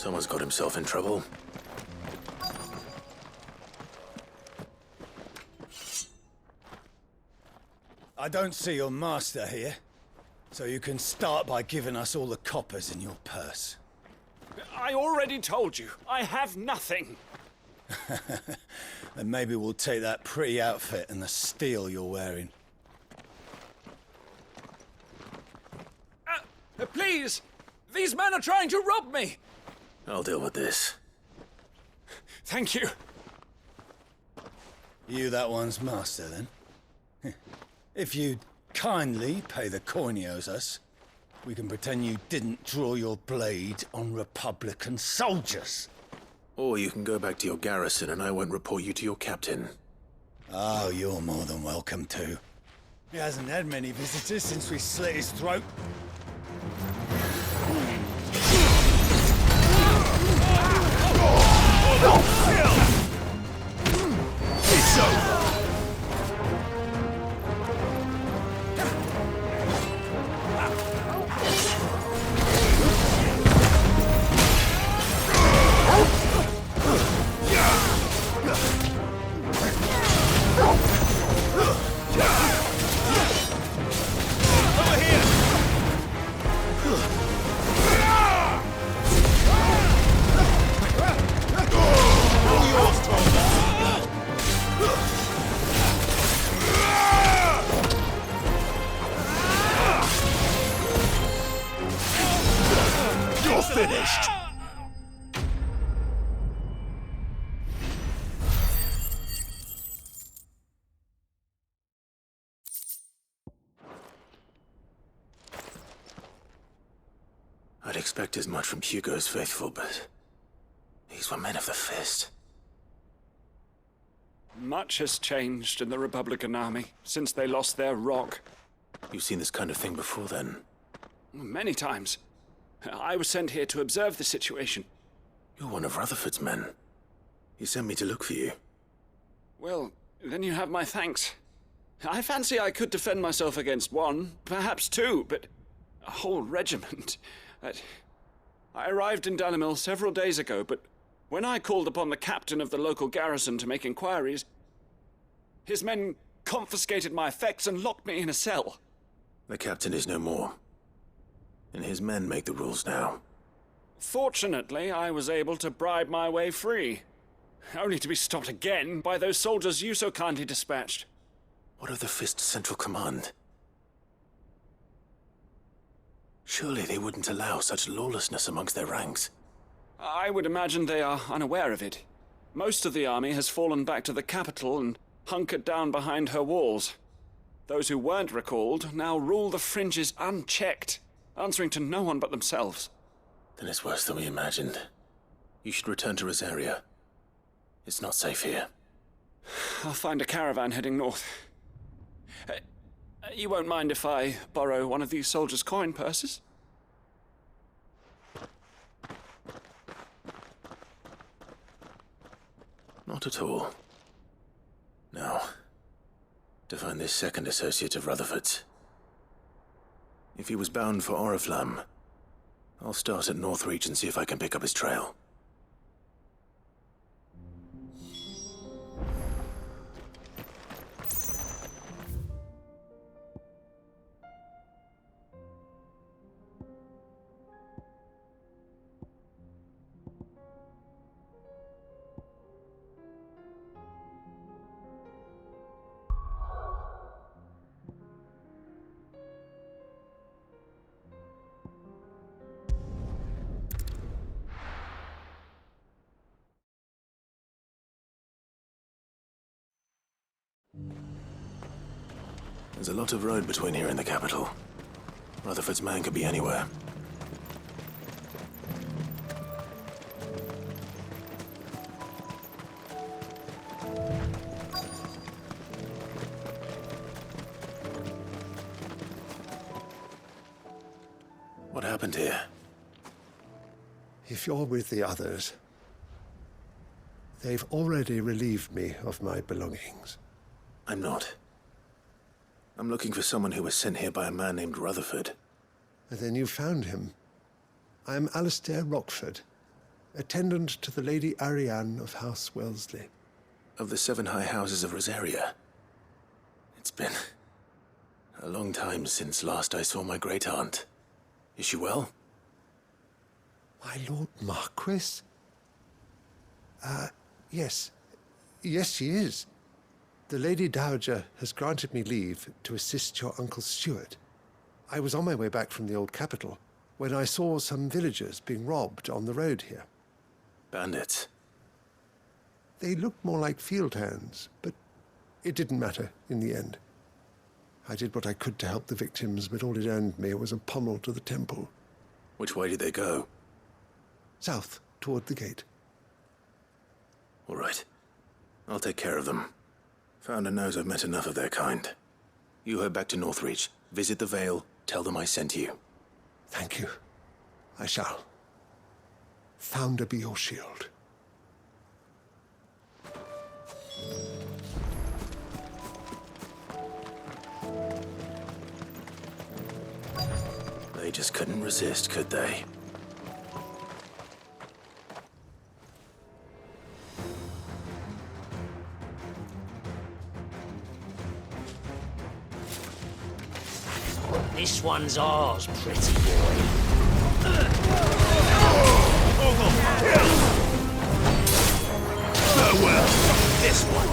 Someone's got himself in trouble. I don't see your master here, so you can start by giving us all the coppers in your purse. I already told you, I have nothing. Then maybe we'll take that pretty outfit and the steel you're wearing. Please! These men are trying to rob me! I'll deal with this. Thank you. You that one's master, then? If you'd kindly pay the coin he owes us, we can pretend you didn't draw your blade on Republican soldiers. Or you can go back to your garrison and I won't report you to your captain. Oh, you're more than welcome to. He hasn't had many visitors since we slit his throat. It's over! Finished! I'd expect as much from Hugo's faithful, but these were men of the fist. Much has changed in the Republican army since they lost their rock. You've seen this kind of thing before, then? Many times. I was sent here to observe the situation. You're one of Rutherford's men. He sent me to look for you. Well, then you have my thanks. I fancy I could defend myself against one, perhaps two, but a whole regiment. I arrived in Dunamil several days ago, but when I called upon the captain of the local garrison to make inquiries, his men confiscated my effects and locked me in a cell. The captain is no more, and his men make the rules now. Fortunately, I was able to bribe my way free, only to be stopped again by those soldiers you so kindly dispatched. What of the Fist's central command? Surely they wouldn't allow such lawlessness amongst their ranks. I would imagine they are unaware of it. Most of the army has fallen back to the capital and hunkered down behind her walls. Those who weren't recalled now rule the fringes unchecked, answering to no one but themselves. Then it's worse than we imagined. You should return to Rosaria. It's not safe here. I'll find a caravan heading north. You won't mind if I borrow one of these soldiers' coin purses? Not at all. Now, to find this second associate of Rutherford's. If he was bound for Oriflamme, I'll start at Northreach and see if I can pick up his trail. There's a lot of road between here and the capital. Rutherford's man could be anywhere. What happened here? If you're with the others, they've already relieved me of my belongings. I'm not. I'm looking for someone who was sent here by a man named Rutherford. And then you found him. I am Alistair Rockford. attendant to the Lady Ariane of House Wellesley. Of the 7 high houses of Rosaria. It's been a long time since last I saw my great-aunt. Is she well? My Lord Marquis? Yes. Yes, she is. The Lady Dowager has granted me leave to assist your Uncle Stuart. I was on my way back from the old capital when I saw some villagers being robbed on the road here. Bandits? They looked more like field hands, but it didn't matter in the end. I did what I could to help the victims, but all it earned me was a pommel to the temple. Which way did they go? South, toward the gate. All right. I'll take care of them. Founder knows I've met enough of their kind. You head back to Northreach, visit the Vale, tell them I sent you. Thank you. I shall. Founder be your shield. They just couldn't resist, could they? This one's ours, pretty boy. Farewell. This one.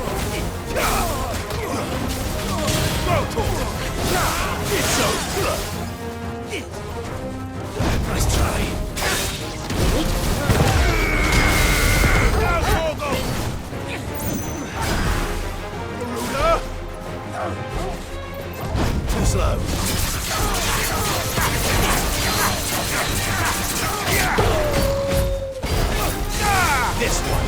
It's over. Nice try. Too slow. This one.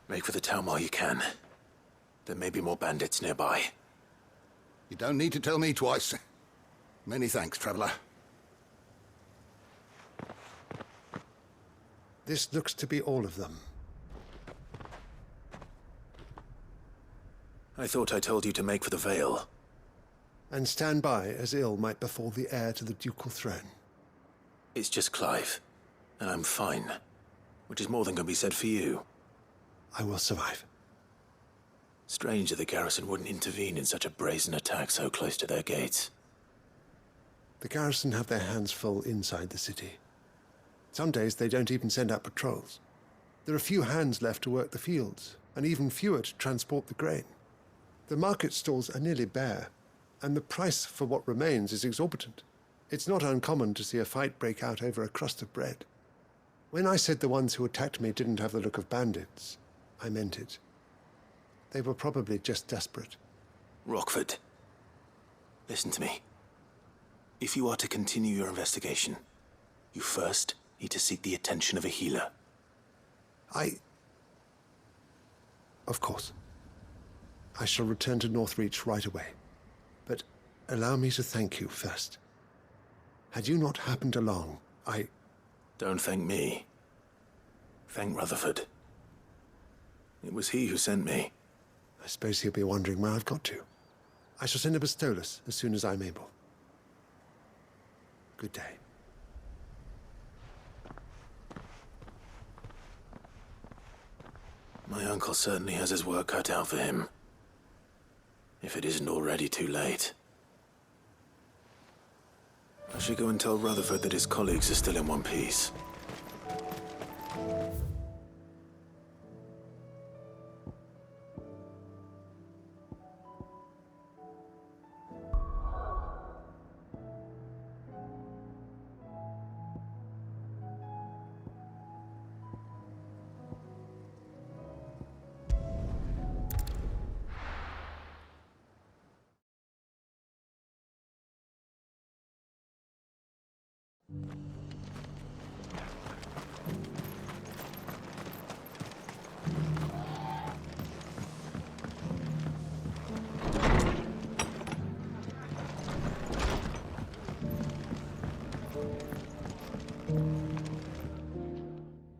Make for the town while you can. There may be more bandits nearby. You don't need to tell me twice. Many thanks, traveler. This looks to be all of them. I thought I told you to make for the Vale. And stand by as ill might befall the heir to the ducal throne. It's just Clive, and I'm fine. Which is more than can be said for you. I will survive. Strange that the garrison wouldn't intervene in such a brazen attack so close to their gates. The garrison have their hands full inside the city. Some days they don't even send out patrols. There are few hands left to work the fields, and even fewer to transport the grain. The market stalls are nearly bare, and the price for what remains is exorbitant. It's not uncommon to see a fight break out over a crust of bread. When I said the ones who attacked me didn't have the look of bandits, I meant it. They were probably just desperate. Rockford, listen to me. If you are to continue your investigation, you first need to seek the attention of a healer. Of course. I shall return to Northreach right away. But allow me to thank you first. Had you not happened along, Don't thank me. Thank Rutherford. It was he who sent me. I suppose he'll be wondering where I've got to. I shall send a Bistolus as soon as I'm able. Good day. My uncle certainly has his work cut out for him. If it isn't already too late. I should go and tell Rutherford that his colleagues are still in one piece.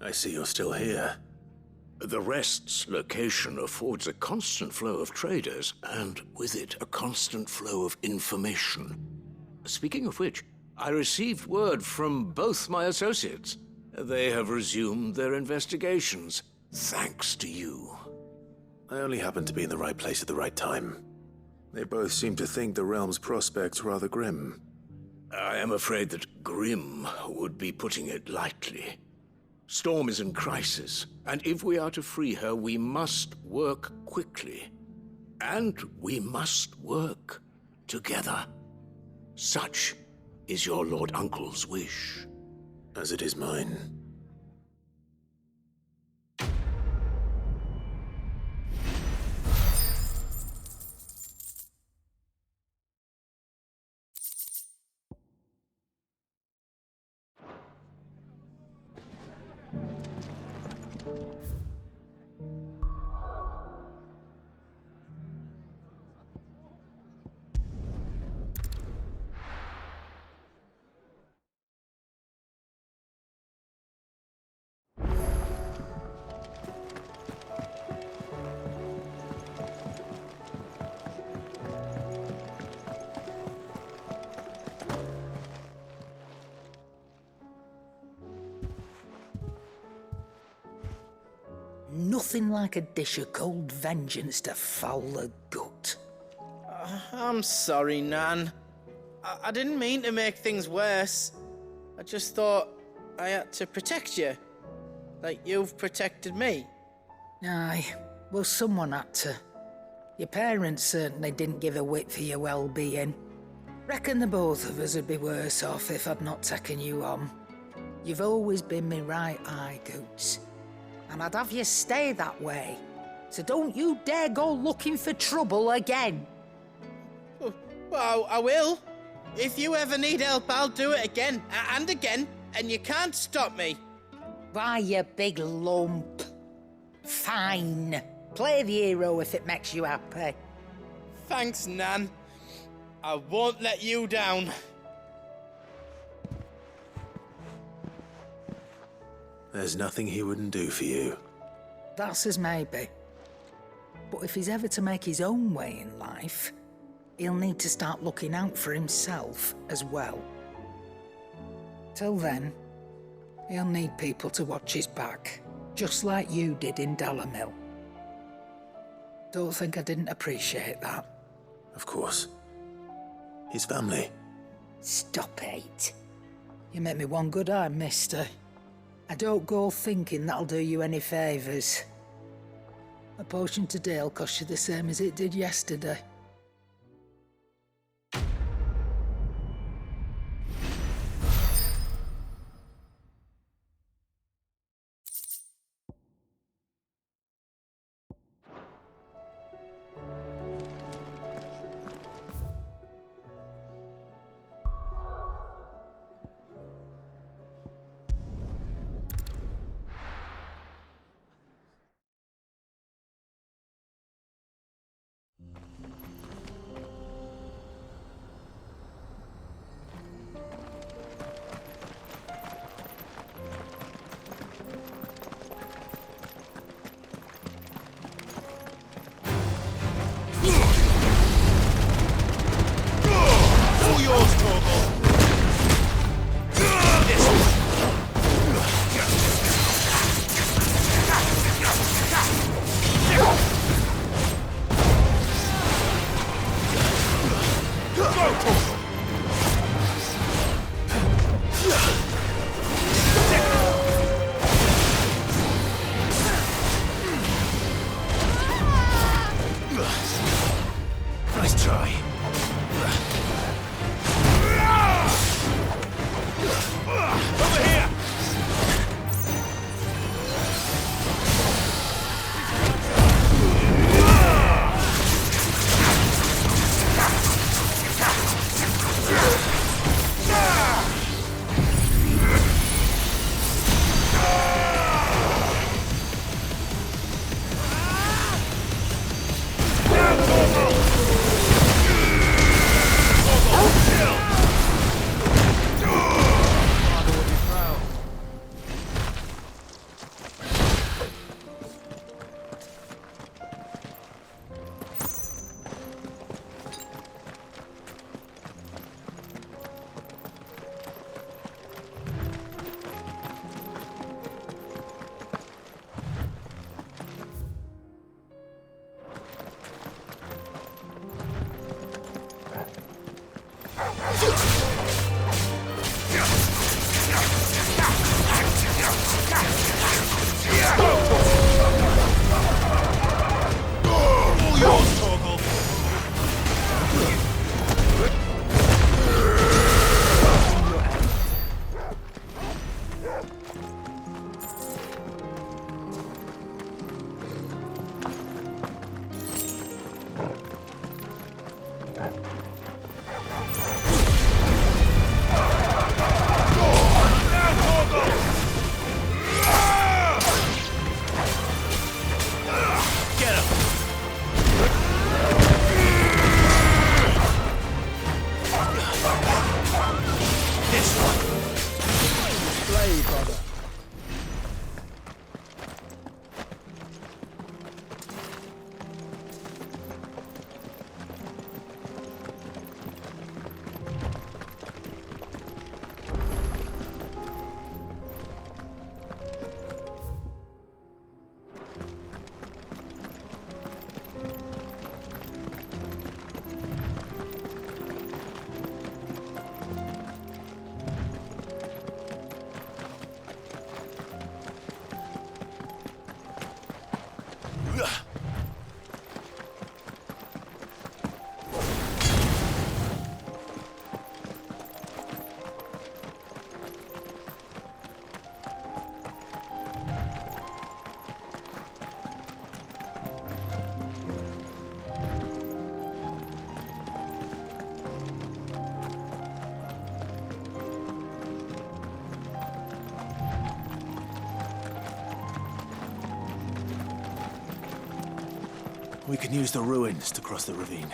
I see you're still here. The Rest's location affords a constant flow of traders, and with it, a constant flow of information. Speaking of which, I received word from both my associates. They have resumed their investigations, thanks to you. I only happened to be in the right place at the right time. They both seem to think the realm's prospects rather grim. I am afraid that grim would be putting it lightly. Storm is in crisis, and if we are to free her, we must work quickly. And we must work together. Such is your Lord Uncle's wish. As it is mine. Nothing like a dish of cold vengeance to foul the gut. I'm sorry, Nan. I didn't mean to make things worse. I just thought I had to protect you. Like you've protected me. Aye, well, someone had to. Your parents certainly didn't give a whit for your well-being. Reckon the both of us would be worse off if I'd not taken you on. You've always been me right eye, Goots. And I'd have you stay that way. So don't you dare go looking for trouble again. Well, I will. If you ever need help, I'll do it again and again, and you can't stop me. Why, you big lump. Fine. Play the hero if it makes you happy. Thanks, Nan. I won't let you down. There's nothing he wouldn't do for you. That's as maybe. But if he's ever to make his own way in life, he'll need to start looking out for himself as well. Till then, he'll need people to watch his back, just like you did in Dalamil. Don't think I didn't appreciate that. Of course. His family. Stop it. You make me one good eye, mister. I don't go thinking that'll do you any favours. A potion today'll cost you the same as it did yesterday. Nice try. Over here! We can use the ruins to cross the ravine.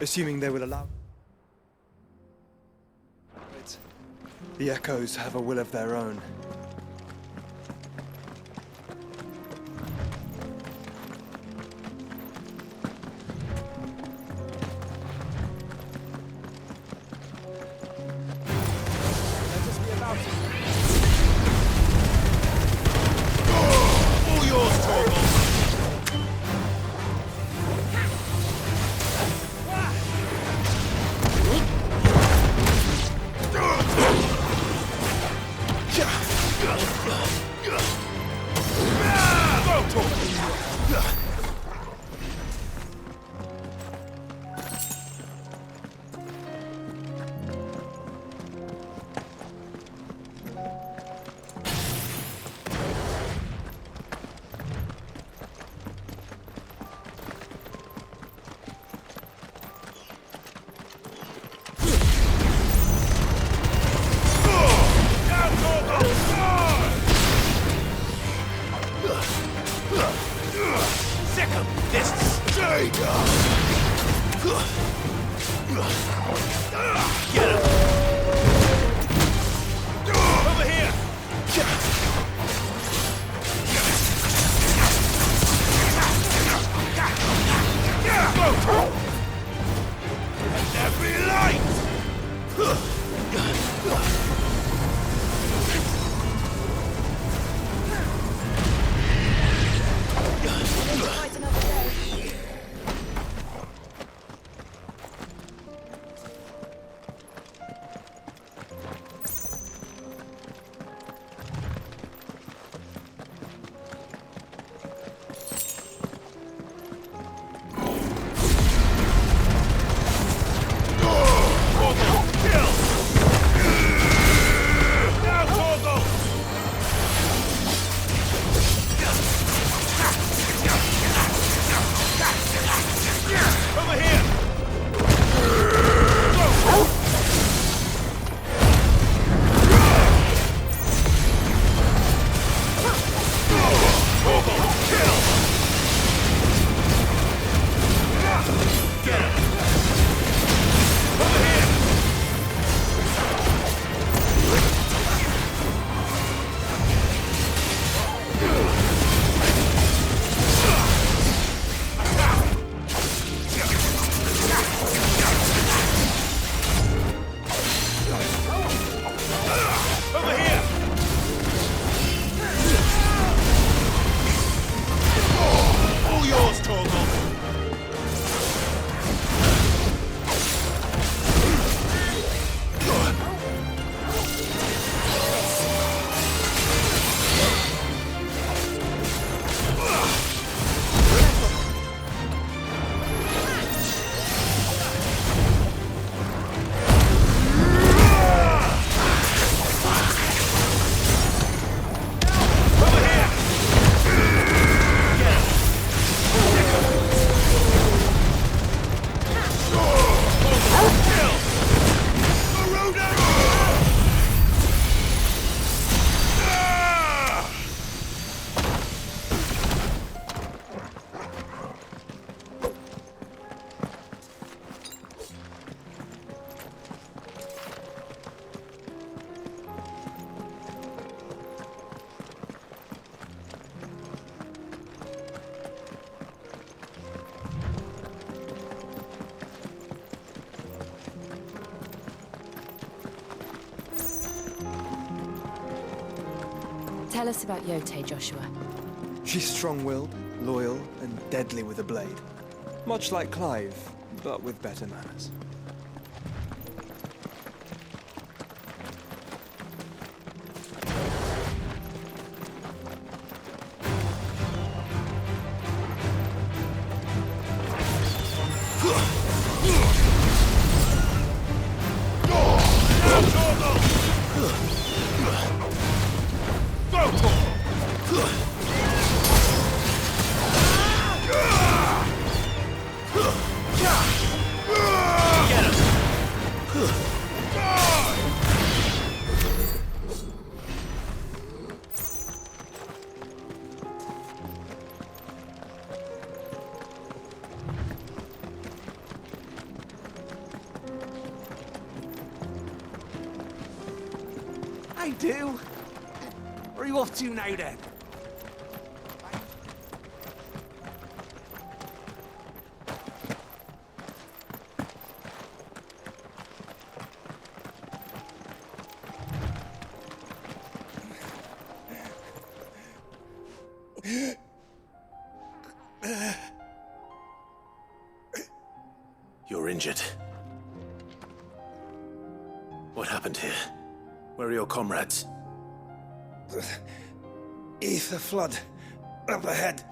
Assuming they will allow... The Echoes have a will of their own. Tell us about Yote, Joshua. She's strong-willed, loyal, and deadly with a blade. Much like Clive, but with better manners. I do. Where are you off to now, then? You're injured. What happened here? Where are your comrades? The ether flood up ahead.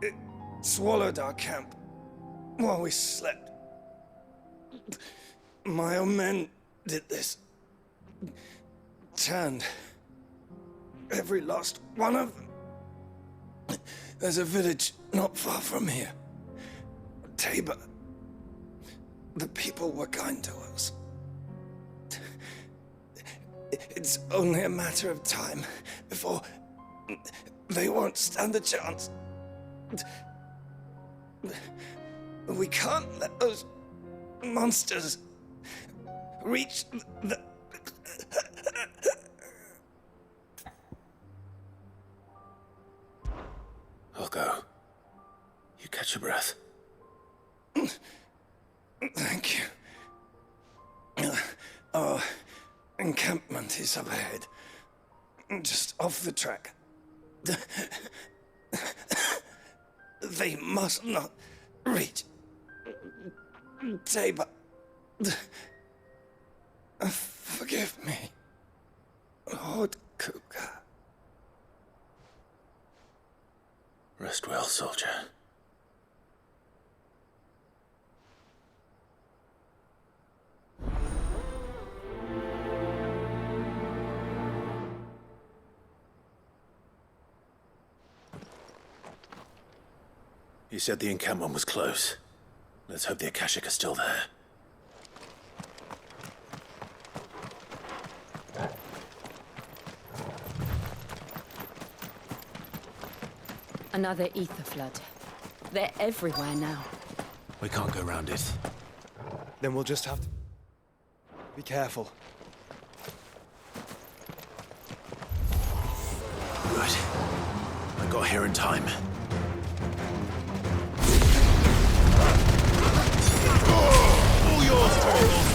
It swallowed our camp while we slept. My own men did this. Turned every last one of them. There's a village not far from here. Tabor. The people were kind to us. It's only a matter of time before they won't stand a chance. We can't let those monsters reach the... I'll go. You catch your breath. Thank you. Our encampment is up ahead. Just off the track. They must not reach Tabor. Forgive me, Lord Kuka. Rest well, soldier. You said the encampment was close. Let's hope the Akashic are still there. Another ether flood. They're everywhere now. We can't go around it. Then we'll just have to... be careful. Good. I got here in time. All yours, Chocobos!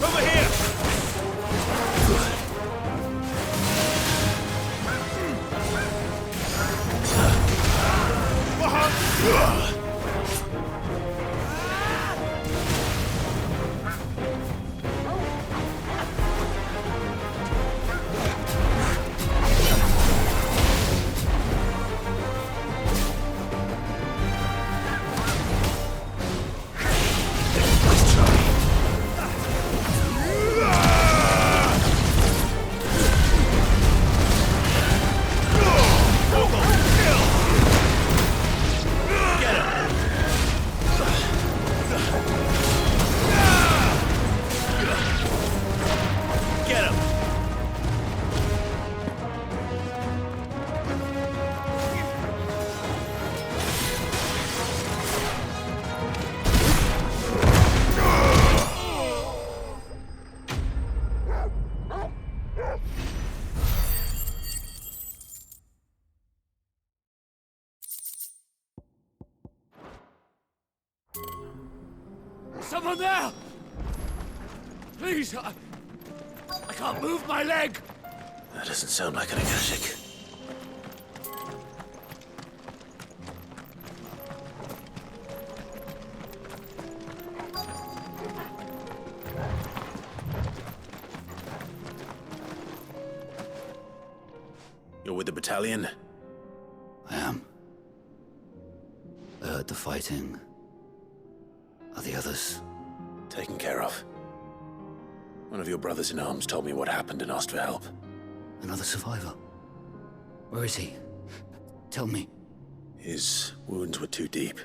Over here! Get him! Someone there! Please, I can't move my leg! That doesn't sound like an Akashic. You're with the battalion? I am. I heard the fighting. Are the others? Taken care of. One of your brothers in arms told me what happened and asked for help. Another survivor? Where is he? Tell me. His wounds were too deep.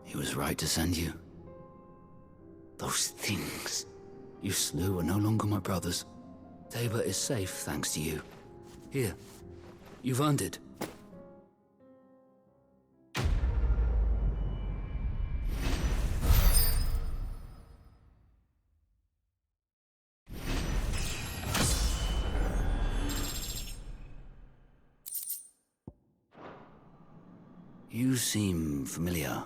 He was right to send you. Those things you slew are no longer my brothers. Tabor is safe thanks to you. Here, you've earned it. You seem familiar.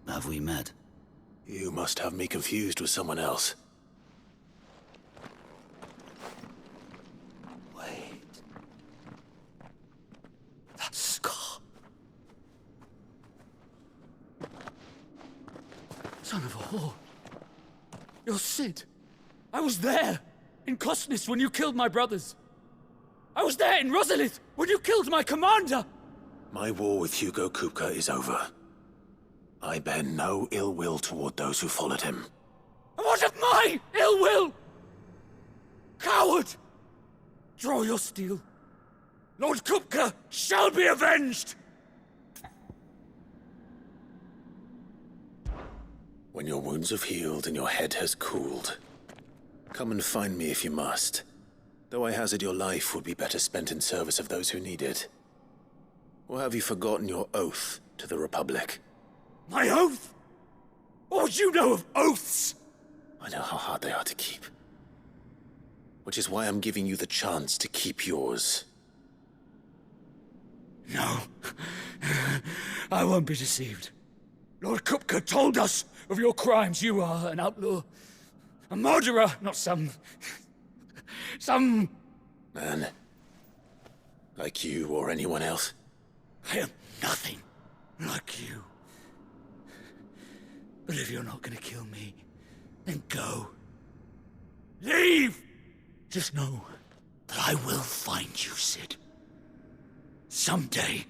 Have we met? You must have me confused with someone else. Wait. That scar. Son of a whore. You're Sid. I was there, in Cosnis, when you killed my brothers. I was there in Rosalith, when you killed my commander! My war with Hugo Kupka is over. I bear no ill will toward those who followed him. And what of my ill will? Coward! Draw your steel. Lord Kupka shall be avenged! When your wounds have healed and your head has cooled, come and find me if you must. Though I hazard your life would be better spent in service of those who need it. Or have you forgotten your oath to the Republic? My oath? What would you know of oaths? I know how hard they are to keep. Which is why I'm giving you the chance to keep yours. No. I won't be deceived. Lord Kupka told us of your crimes. You are an outlaw. A murderer, not some man. Like you or anyone else. I am nothing like you. But if you're not gonna kill me, then go. Leave! Just know that I will find you, Sid. Someday.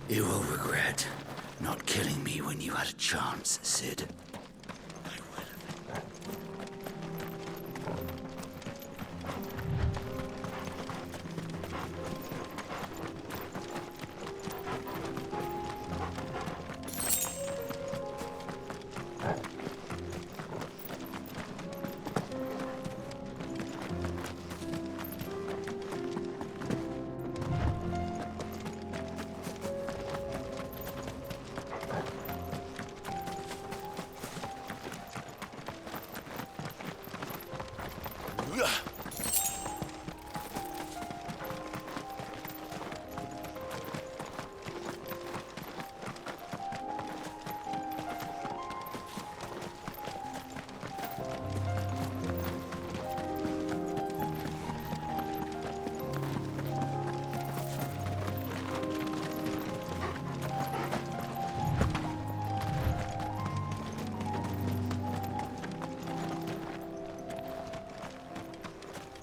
You will regret not killing me when you had a chance, Sid.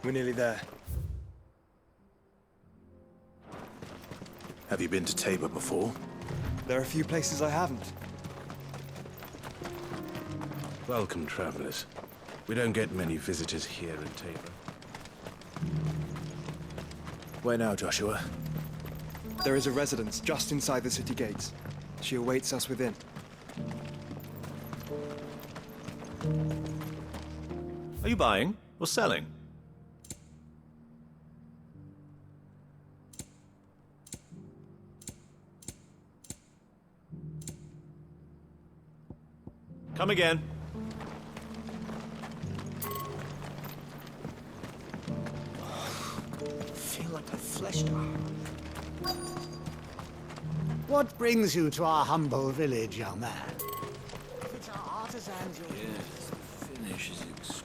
We're nearly there. Have you been to Tabor before? There are a few places I haven't. Welcome, travelers. We don't get many visitors here in Tabor. Where now, Joshua? There is a residence just inside the city gates. She awaits us within. Are you buying or selling? Come again. Feel like a flesh. What brings you to our humble village, young man? If it's our artisans, Yes, the finish is exquisite.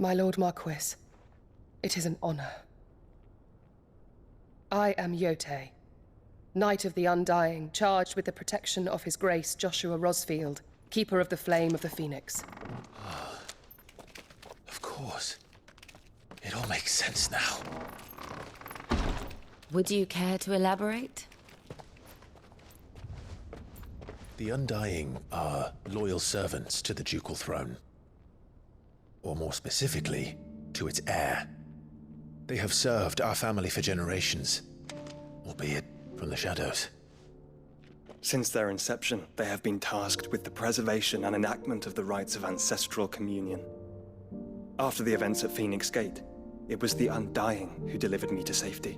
My Lord Marquis, it is an honor. I am Yote, Knight of the Undying, charged with the protection of His Grace Joshua Rosfield, Keeper of the Flame of the Phoenix. Of course. It all makes sense now. Would you care to elaborate? The Undying are loyal servants to the ducal throne. Or more specifically, to its heir. They have served our family for generations, albeit from the shadows. Since their inception, they have been tasked with the preservation and enactment of the rites of ancestral communion. After the events at Phoenix Gate, it was the Undying who delivered me to safety.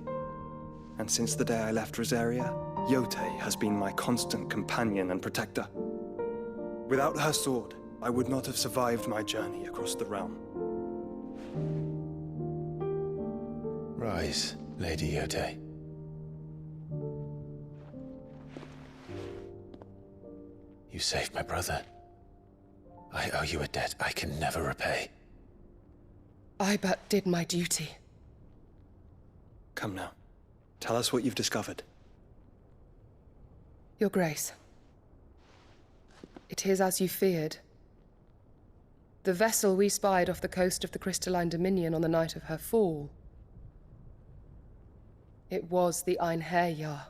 And since the day I left Rosaria, Yote has been my constant companion and protector. Without her sword, I would not have survived my journey across the realm. Rise, Lady Yote. You saved my brother. I owe you a debt I can never repay. I but did my duty. Come now. Tell us what you've discovered. Your Grace. It is as you feared. The vessel we spied off the coast of the Crystalline Dominion on the night of her fall. It was the Einherjar.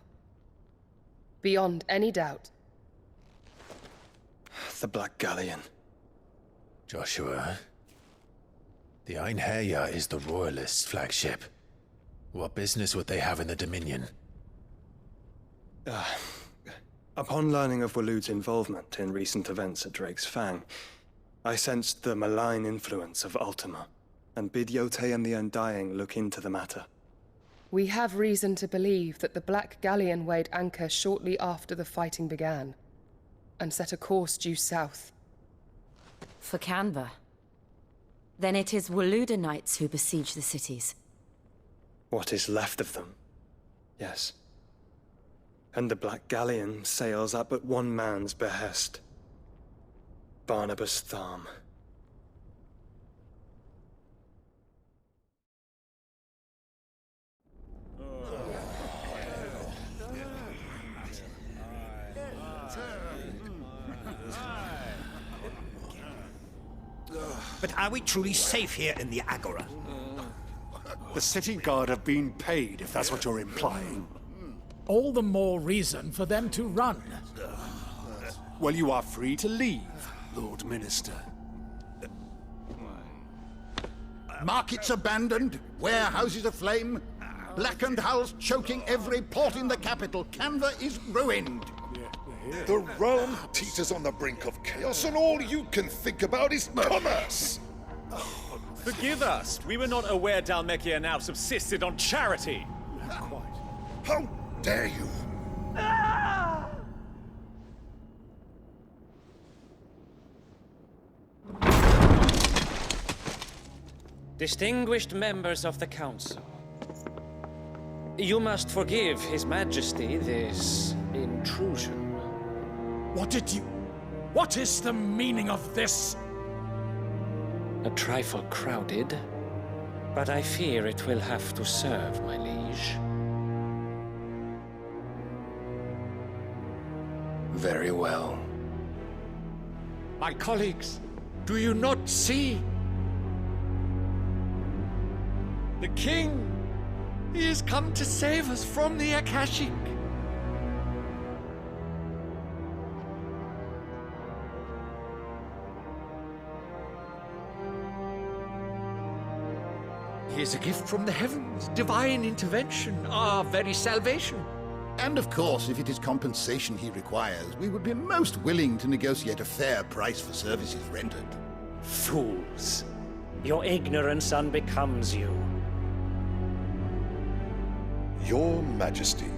Beyond any doubt. The Black Galleon. Joshua, the Einherjar is the Royalists' flagship. What business would they have in the Dominion? Upon learning of Waloed's involvement in recent events at Drake's Fang, I sensed the malign influence of Ultima, and bid Yote and the Undying look into the matter. We have reason to believe that the Black Galleon weighed anchor shortly after the fighting began, and set a course due south. For Canva. Then it is Waloed Knights who besiege the cities. What is left of them, yes. And the Black Galleon sails at but one man's behest. Barnabas Tharm. But are we truly safe here in the Agora? The city guard have been paid, if that's what you're implying. All the more reason for them to run. Well, you are free to leave, Lord Minister. Markets abandoned, warehouses aflame, blackened hulls choking every port in the capital. Canva is ruined. The realm teeters on the brink of chaos, and all you can think about is commerce! Forgive us. We were not aware Dhalmekia now subsisted on charity. How dare you! Distinguished members of the Council, you must forgive His Majesty this intrusion. What is the meaning of this? A trifle crowded, but I fear it will have to serve, my liege. Very well. My colleagues, do you not see? The king! He has come to save us from the Akashic! He is a gift from the heavens, divine intervention, our very salvation. And of course, if it is compensation he requires, we would be most willing to negotiate a fair price for services rendered. Fools! Your ignorance unbecomes you. Your Majesty,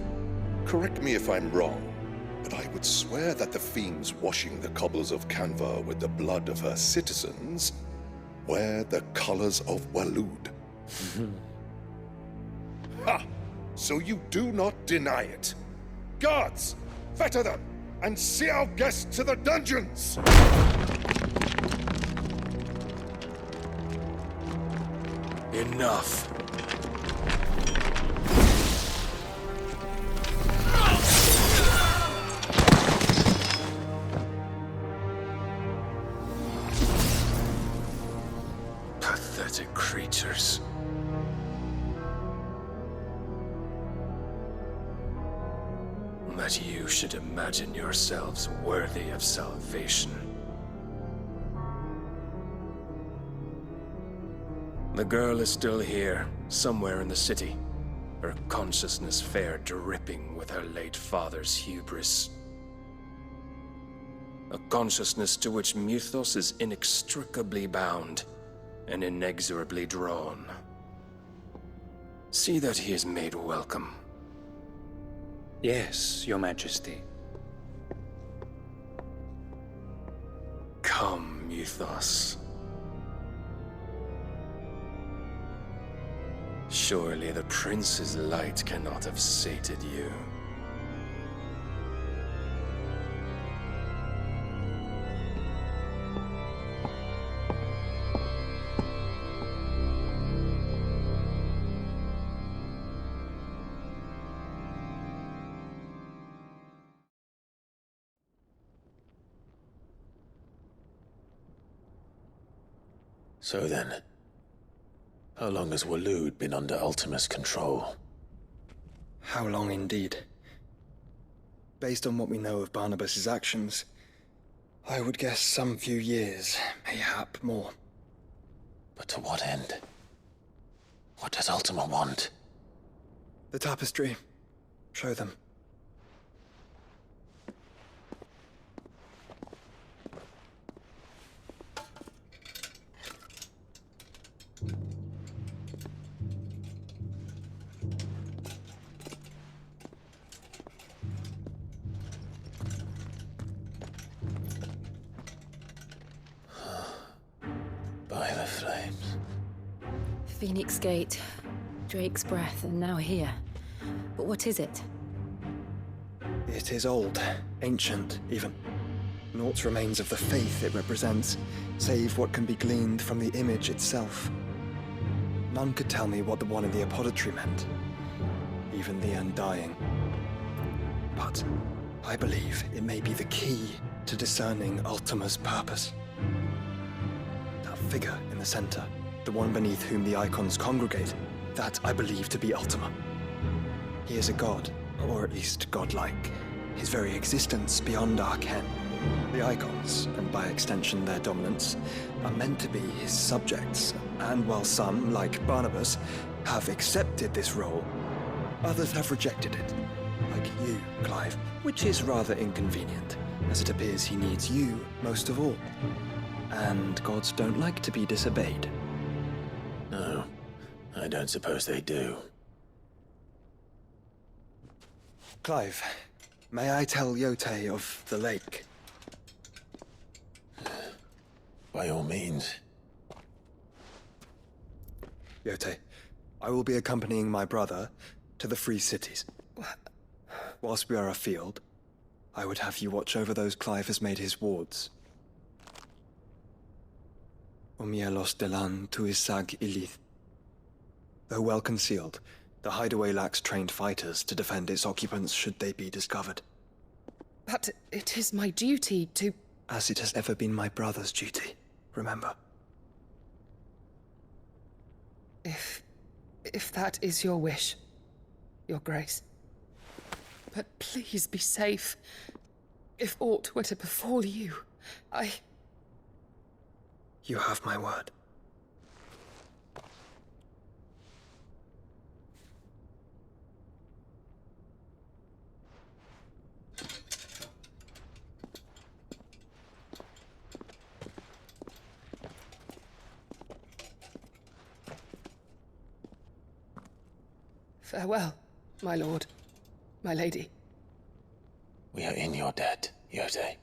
correct me if I'm wrong, but I would swear that the fiends washing the cobbles of Canva with the blood of her citizens wear the colors of Waloed. Ha! So you do not deny it. Guards, fetter them, and see our guests to the dungeons! Enough. Pathetic creatures. That you should imagine yourselves worthy of salvation. The girl is still here, somewhere in the city, her consciousness fair dripping with her late father's hubris. A consciousness to which Mythos is inextricably bound and inexorably drawn. See that he is made welcome. Yes, Your Majesty. Come, Mythos. Surely the prince's light cannot have sated you. So then, how long has Waloed been under Ultima's control? How long indeed? Based on what we know of Barnabas's actions, I would guess some few years, mayhap more. But to what end? What does Ultima want? The tapestry. Show them. By the flames. Phoenix Gate, Drake's Breath, and now here. But what is it? It is old, ancient, even. Naught remains of the faith it represents, save what can be gleaned from the image itself. None could tell me what the one in the apothecary meant, even the Undying. But I believe it may be the key to discerning Ultima's purpose. That figure in the center, the one beneath whom the Eikons congregate, that I believe to be Ultima. He is a god, or at least godlike, his very existence beyond our ken. The Eikons, and by extension their dominants, are meant to be his subjects, and while some, like Barnabas, have accepted this role, others have rejected it, like you, Clive, which is rather inconvenient, as it appears he needs you most of all. And gods don't like to be disobeyed. No, I don't suppose they do. Clive, may I tell Yotei of the lake? By all means. Yotei, I will be accompanying my brother to the Free Cities. Whilst we are afield, I would have you watch over those Clive has made his wards. Omielos delan tuisag ilith. Though well concealed, the hideaway lacks trained fighters to defend its occupants should they be discovered. But it is my duty to... As it has ever been my brother's duty, remember. If that is your wish, Your Grace. But please be safe. If aught were to befall you, You have my word. Farewell, my lord, my lady. We are in your debt, Yotei.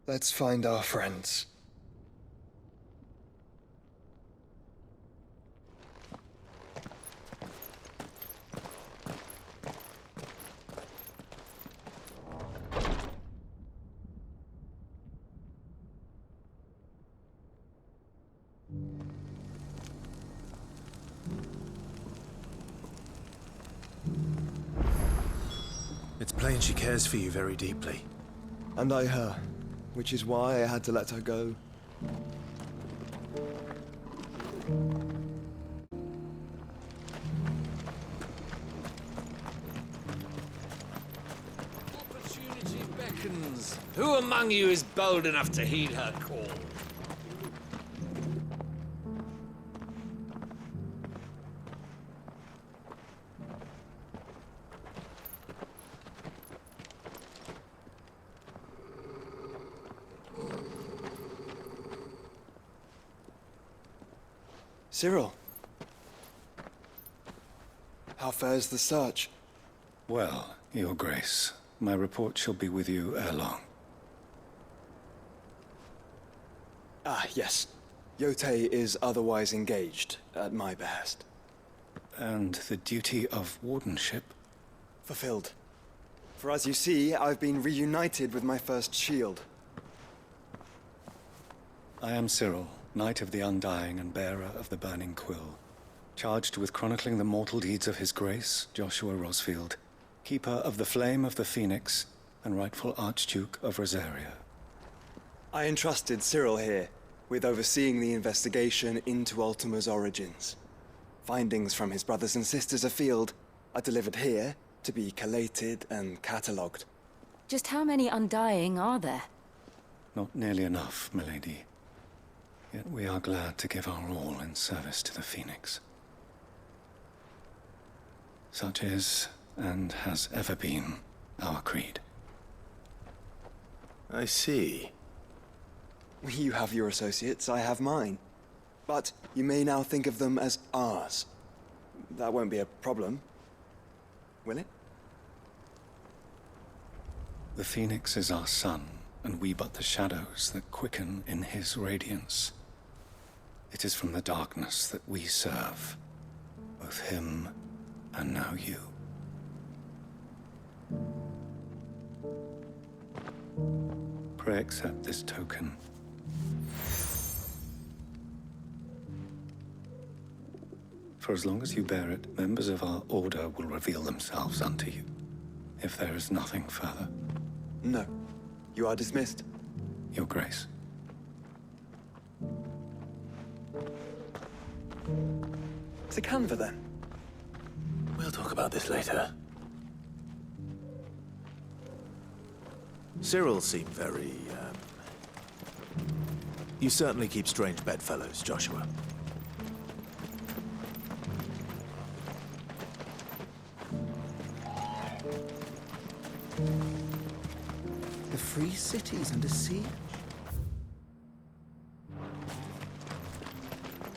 Let's find our friends. It's plain she cares for you very deeply. And I her, which is why I had to let her go. Opportunity beckons. Who among you is bold enough to heed her call? Cyril. How fares the search? Well, Your Grace, my report shall be with you ere long. Ah, yes. Yotei is otherwise engaged, at my behest. And the duty of wardenship? Fulfilled. For as you see, I've been reunited with my first shield. I am Cyril, Knight of the Undying and bearer of the Burning Quill, charged with chronicling the mortal deeds of His Grace, Joshua Rosfield, Keeper of the Flame of the Phoenix, and rightful Archduke of Rosaria. I entrusted Cyril here with overseeing the investigation into Ultima's origins. Findings from his brothers and sisters afield are delivered here to be collated and catalogued. Just how many Undying are there? Not nearly enough, milady. Yet we are glad to give our all in service to the Phoenix. Such is, and has ever been, our creed. I see. You have your associates, I have mine. But you may now think of them as ours. That won't be a problem, will it? The Phoenix is our sun, and we but the shadows that quicken in his radiance. It is from the darkness that we serve, both him and now you. Pray accept this token. For as long as you bear it, members of our order will reveal themselves unto you, if there is nothing further. No. You are dismissed. Your Grace. to Canva then? We'll talk about this later. Cyril seemed very, You certainly keep strange bedfellows, Joshua. The free city's under siege.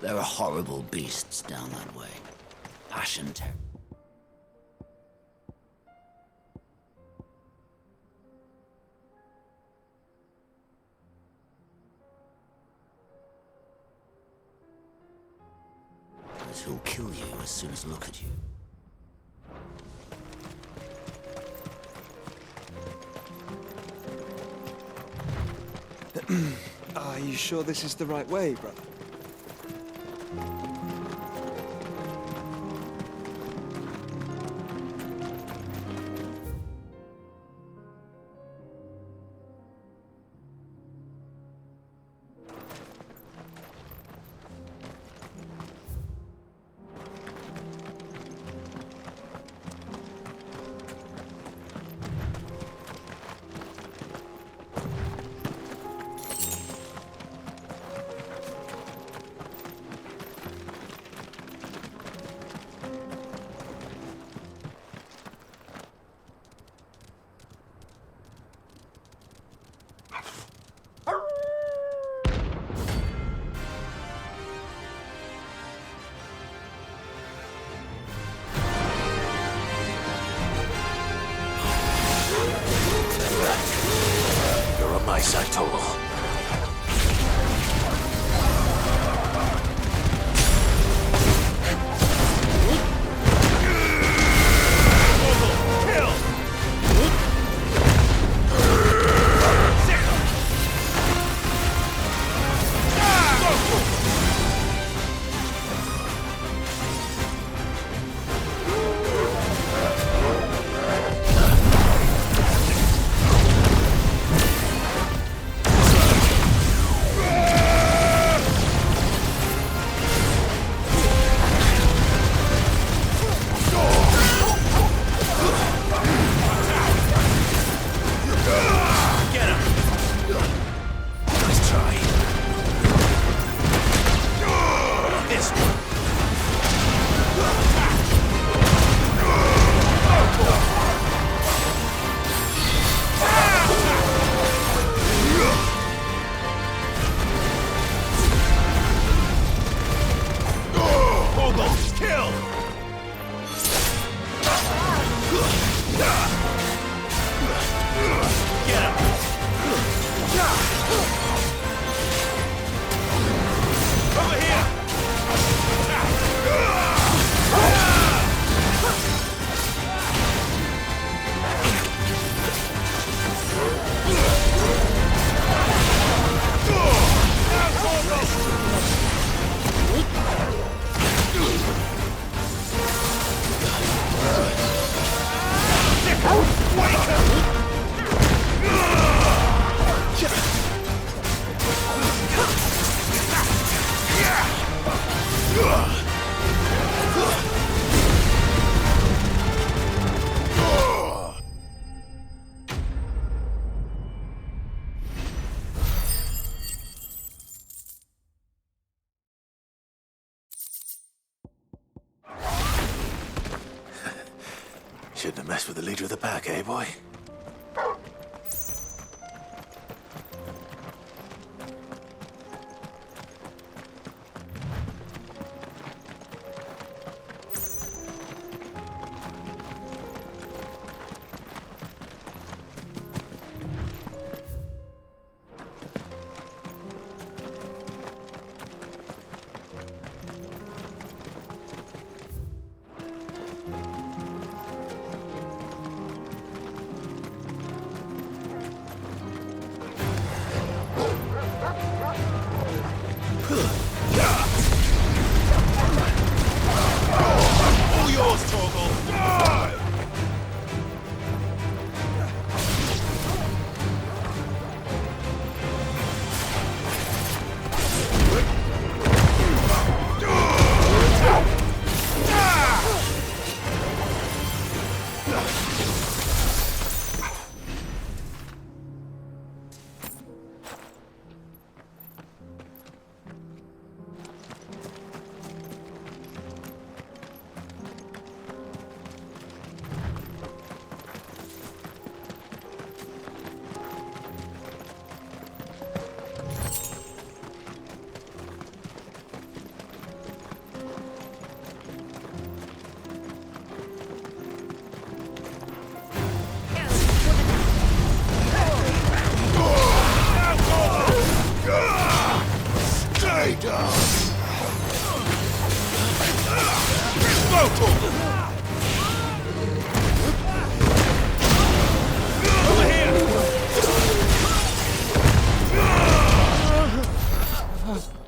There are horrible beasts down that way. Ash and terror. Who'll kill you as soon as look at you. Are you sure this is the right way, brother? You're on my side, Torgal. Shouldn't have messed with the leader of the pack, eh, boy? traitor! Over here!